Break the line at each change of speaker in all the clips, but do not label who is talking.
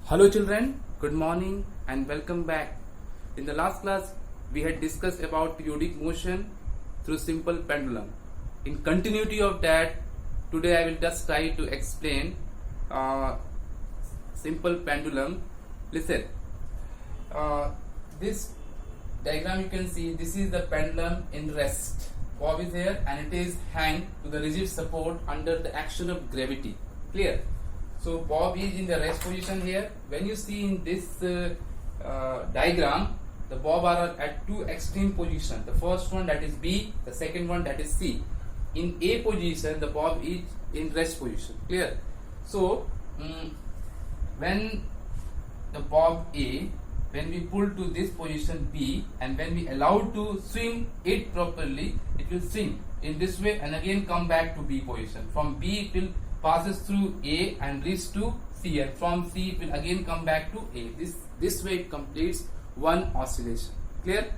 Hello children, good morning and welcome back. In the last class, we had discussed about periodic motion through simple pendulum. In continuity of that, today I will just try to explain simple pendulum. Listen, this diagram you can see, this is the pendulum in rest. Bob is here and it is hanged to the rigid support under the action of gravity. Clear? So Bob is in the rest position here. When you see in this diagram, the Bob are at two extreme positions. The first one, that is B, the second one, that is C. In A position, the Bob is in rest position. Clear? So when the Bob A, when we pull to this position B, and when we allow to swing it properly, it will swing in this way and again come back to B position. From B it will passes through A and reach to C, and from C it will again come back to A. This way it completes one oscillation. Clear?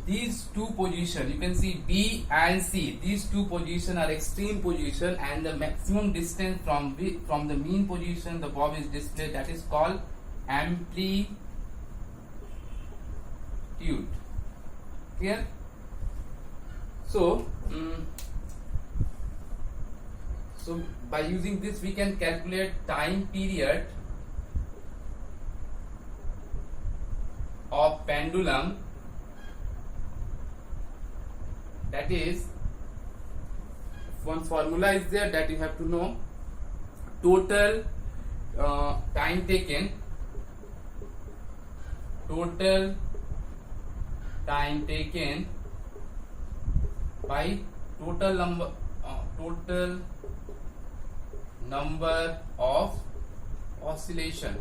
These two positions, you can see B and C, these two positions are extreme position, and the maximum distance from the mean position the Bob is displayed, that is called amplitude. Clear? So by using this we can calculate time period of pendulum, that is, one formula is there that you have to know: total time taken by total number of oscillation.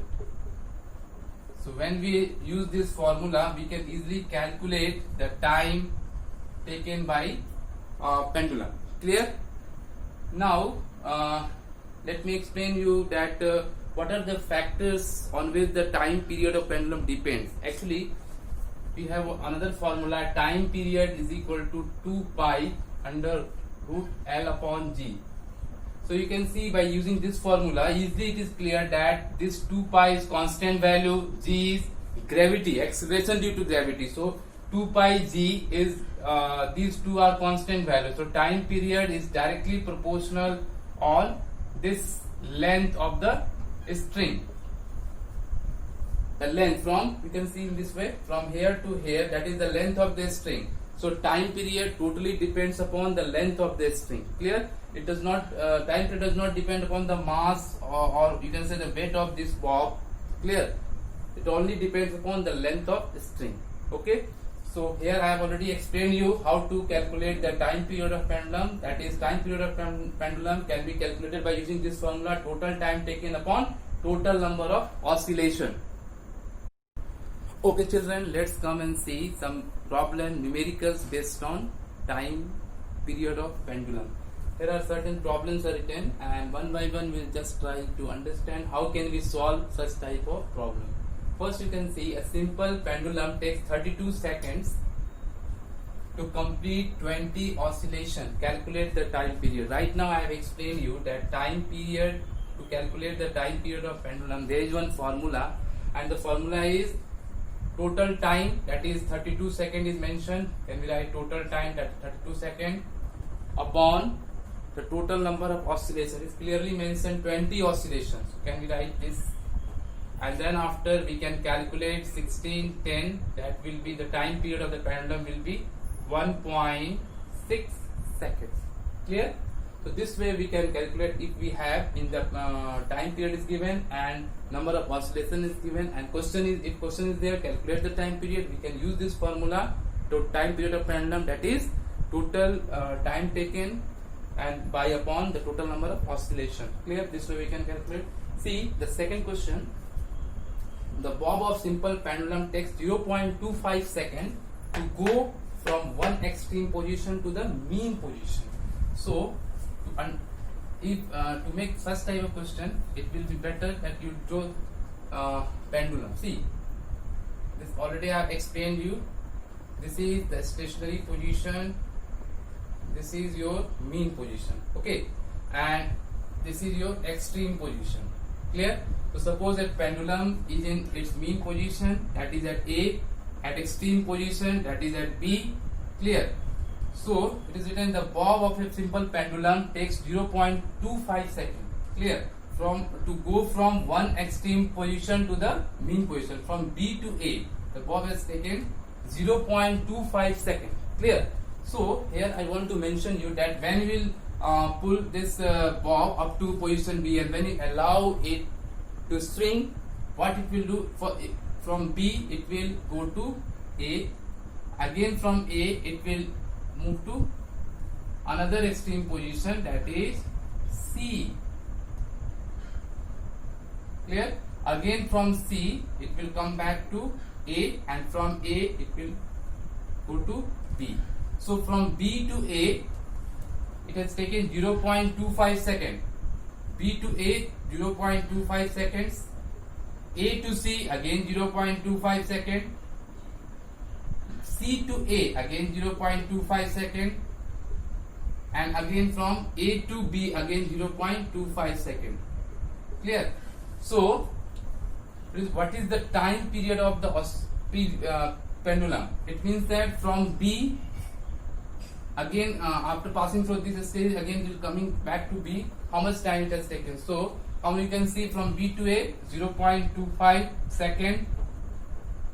So when we use this formula, we can easily calculate the time taken by pendulum. Clear? Now let me explain you that what are the factors on which the time period of pendulum depends. Actually, we have another formula: time period is equal to 2 pi under root L upon G. So you can see by using this formula, easily it is clear that this 2 pi is constant value, G is gravity, acceleration due to gravity. So 2 pi G is, these two are constant values. So time period is directly proportional on this length of the string. The length from, you can see in this way, from here to here, that is the length of the string. So time period totally depends upon the length of the string. Clear? It does not, time period does not depend upon the mass or you can say the weight of this Bob. Clear? It only depends upon the length of the string. Okay? So here I have already explained you how to calculate the time period of pendulum. That is, time period of pendulum can be calculated by using this formula: total time taken upon total number of oscillation. Okay children, let's come and see some problem numericals based on time period of pendulum. There are certain problems are written, and one by one we'll just try to understand how can we solve such type of problem. First, you can see a simple pendulum takes 32 seconds to complete 20 oscillation. Calculate the time period. Right now I have explained you that time period, to calculate the time period of pendulum, there is one formula, and the formula is total time, that is 32 seconds is mentioned. Then we write total time, that 32 seconds, upon the total number of oscillations is clearly mentioned 20 oscillations. So can we write this? And then after we can calculate 1610, that will be the time period of the pendulum will be 1.6 seconds. Clear? So this way we can calculate if we have in the time period is given and number of oscillation is given, and question is, if question is there, calculate the time period, we can use this formula to time period of pendulum, that is total time taken and by upon the total number of oscillation. Clear? This way we can calculate. See the second question. The Bob of simple pendulum takes 0.25 seconds to go from one extreme position to the mean position. So to make such type of question, it will be better that you draw pendulum. See, this already I have explained you. This is the stationary position, this is your mean position, okay, and this is your extreme position. Clear? So suppose a pendulum is in its mean position, that is at A, at extreme position, that is at B. Clear? So it is written the bob of a simple pendulum takes 0.25 seconds. Clear? To go from one extreme position to the mean position, from B to A, the bob has taken 0.25 seconds. Clear? So here I want to mention you that when you will pull this bob up to position B, and when you allow it to swing, what it will do, from B it will go to A, again from A it will move to another extreme position, that is C. Clear? Again from C it will come back to A, and from A it will go to B. So from B to A it has taken 0.25 seconds. B to A 0.25 seconds. A to C again 0.25 seconds. C to A again 0.25 seconds. And again from A to B again 0.25 seconds. Clear? So what is the time period of the pendulum? It means that from B, again after passing through this stage, again it will coming back to B, how much time it has taken. So you can see from B to A 0.25 second,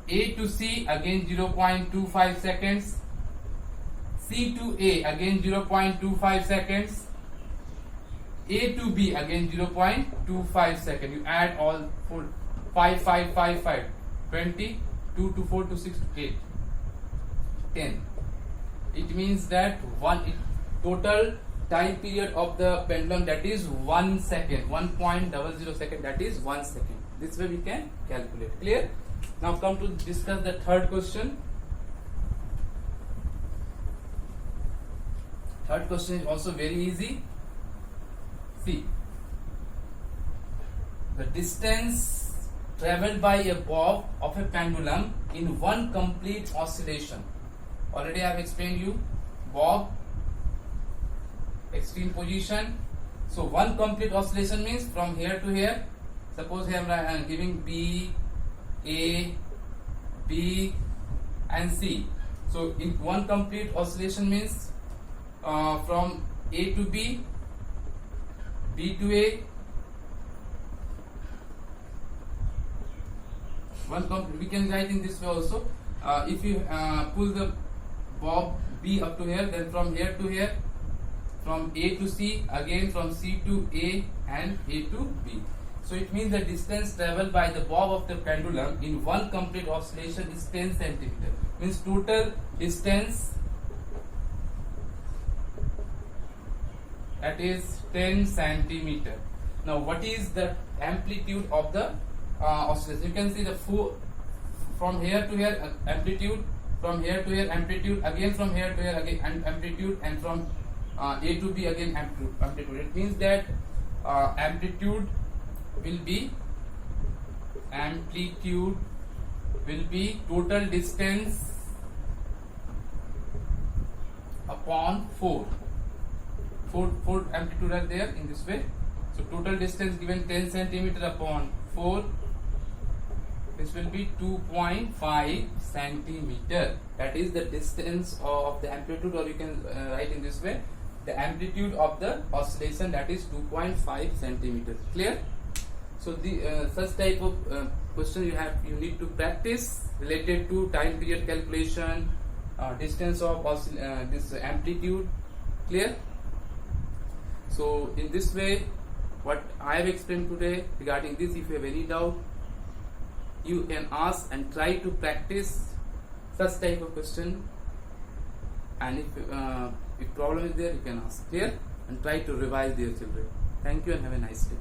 A to C again 0.25 seconds, C to A again 0.25 seconds, A to B again 0.25 seconds. You add all 4, 5, 5, 5, 5, 20, 2 to 4 to 6 to 8, 10. It means that total time period of the pendulum, that is 1 second, 1.00 second, that is 1 second. This way we can calculate. Clear? Now come to discuss the third question. Third question is also very easy. See, the distance traveled by a bob of a pendulum in one complete oscillation. Already I have explained you bob, extreme position. So one complete oscillation means from here to here. Suppose here I am giving B, A, B and C. So in one complete oscillation means from A to B, B to A, we can write in this way also. If you pull the bob B up to here, then from here to here, from A to C, again from C to A and A to B. So it means the distance traveled by the bob of the pendulum in one complete oscillation is 10 centimeter. Means total distance, that is 10 centimeter. Now what is the amplitude of the oscillation? You can see the from here to here amplitude, from here to here amplitude, again from here to here again amplitude, and from A to B again amplitude. It means that amplitude will be total distance upon 4 amplitude are there in this way. So total distance given 10 centimeter upon 4, this will be 2.5 centimeter. That is the distance of the amplitude, or you can write in this way, the amplitude of the oscillation, that is 2.5 centimeters. Clear? So the such type of question you need to practice related to time period calculation, distance of this amplitude. Clear? So in this way, what I have explained today regarding this, if you have any doubt, you can ask and try to practice such type of question, and if problem is there, you can ask. Clear? And try to revise, dear children. Thank you and have a nice day.